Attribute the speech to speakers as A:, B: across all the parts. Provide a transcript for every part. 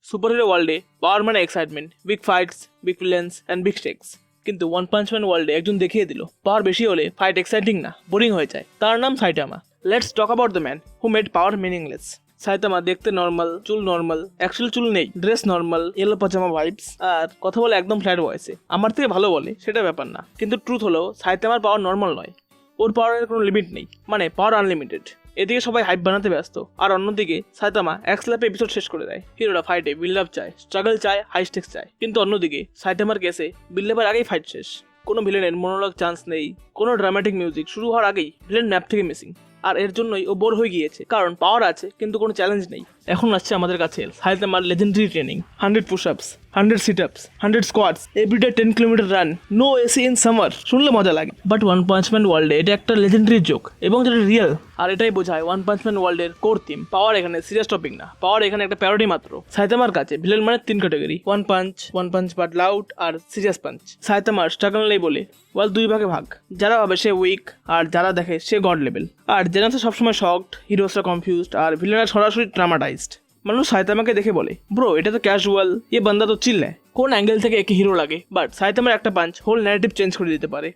A: Superhero ওয়ার্ল্ডে পাওয়ার মানে excitement, big fights, big villains and big stakes. কিন্তু ওয়ান পাঞ্চ ম্যান ওয়ার্ল্ডে একজন দেখিয়ে দিল পাওয়ার বেশি হলে ফাইট এক্সাইটিং না, বোরিং হয়ে যায়। তার নাম Saitama. Let's talk about the man who made power meaningless. Saitama দেখতে নর্মাল, চুল নর্মাল, অ্যাকচুয়ালি চুল নেই, dress normal, yellow pyjama vibes, আর কথা বলে একদম ফ্ল্যাট ভয়েসে। আমার থেকে ভালো বলে সেটা ব্যাপার না, কিন্তু ট্রুথ হলো সাইতামার পাওয়ার নর্মাল নয়। ওর পাওয়ারের কোনো লিমিট নেই, মানে পাওয়ার আনলিমিটেড। এদিকে সবাই হাইপ বানাতে ব্যস্ত, আর অন্যদিকে সাইতামা এক স্ল্যাপে এপিসোড শেষ করে দেয়। হিরোরা ফাইটে বিল্ড আপ চায়, স্ট্রাগল চায়, হাই স্টেক্স চায়, কিন্তু অন্যদিকে সাইতামার কেসে বিল্ড আপের আগেই ফাইট শেষ। কোনো ভিলেনের মনোলগ চান্স নেই, কোনো ড্রামাটিক মিউজিক শুরু হওয়ার আগেই ভিলেন ম্যাপ থেকে মিসিং। আর এর জন্যই ও বোর হয়ে গিয়েছে, কারণ পাওয়ার আছে কিন্তু কোনো চ্যালেঞ্জ নেই। এখন আসছে আমাদের কাছে সাইতামার legendary training. 100 pushups, 100 situps, 100 squads, everyday 10 kilometre run, no AC in summer. শুনলে মজা লাগে, বাট ওয়ান পাঞ্চ ম্যান ওয়ার্ল্ডে এটা একটা লেজেন্ডারি জোক, এবং যেটা রিয়েল। আর এটাই বোঝায় ওয়ান পাঞ্চ ম্যান ওয়ার্ল্ডের কোর থিম। পাওয়ার এখানে সিরিয়াস টপিক না, পাওয়ার এখানে একটা প্যারোডি মাত্র। সাইতামার কাছে ভিলেন মানে 3 category: one punch but loud, আর সিরিয়াস পাঞ্চ। সাইতামার স্ট্রাগল নেই বলে ওয়াল 2 ভাগে ভাগ। যারা ভাবে সে উইক, আর যারা দেখে সে গড লেভেল। আর জেনাসে সবসময় শকড, হিরোসরা কনফিউজড, আর ভিলেনরা সরাসরি ট্রামাটাইজড। মানুষ সাইতামাকে দেখে বলে, ব্রো এটা তো ক্যাজুয়াল, এ বান্দা তো চিল নেয়। কোন অ্যাঙ্গেল থেকে একে হিরো লাগে, বাট সাইতামার একটা পাঞ্চ হোল ন্যারেটিভ চেঞ্জ করে দিতে পারে।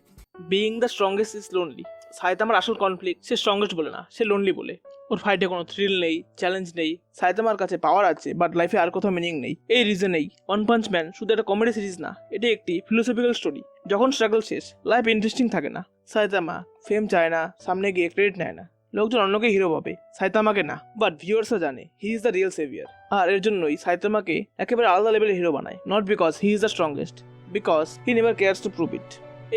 A: Being the strongest is lonely. সাইতামার আসল কনফ্লিক্ট সে স্ট্রংগেস্ট বলে না, সে লোনলি বলে। ওর ফাইটে কোনো থ্রিল নেই, চ্যালেঞ্জ নেই। সাইতামার কাছে পাওয়ার আছে, বাট লাইফে আর কোথাও মিনিং নেই। এই রিজনেই ওয়ান পাঞ্চ ম্যান শুধু একটা কমেডি সিরিজ না, এটি একটি ফিলোসফিক্যাল স্টোরি। যখন স্ট্রাগল শেষ, লাইফ ইন্টারেস্টিং থাকে না। সাইতামা ফেম চায় না, সামনে গিয়ে ক্রেডিট নেয় না। লোকজন অন্যকে হিরো ভাবে, সাইতামাকে না। বাট ভিউয়ার্সরা জানে he is the real saviour. আর এর জন্যই সাইতামাকে একেবারে আলাদা লেভেলের হিরো বানায়। Not because he is the strongest, because he never cares to prove it.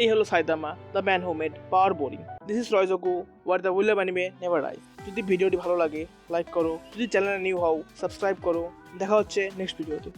A: এই হলো Saitama, the man who made power boring. This is রয়জোকু, where the will of anime never dies. যদি ভিডিওটি ভালো লাগে লাইক করো, যদি চ্যানেলে নিউ হও সাবস্ক্রাইব করো। দেখা হচ্ছে নেক্সট ভিডিওতে।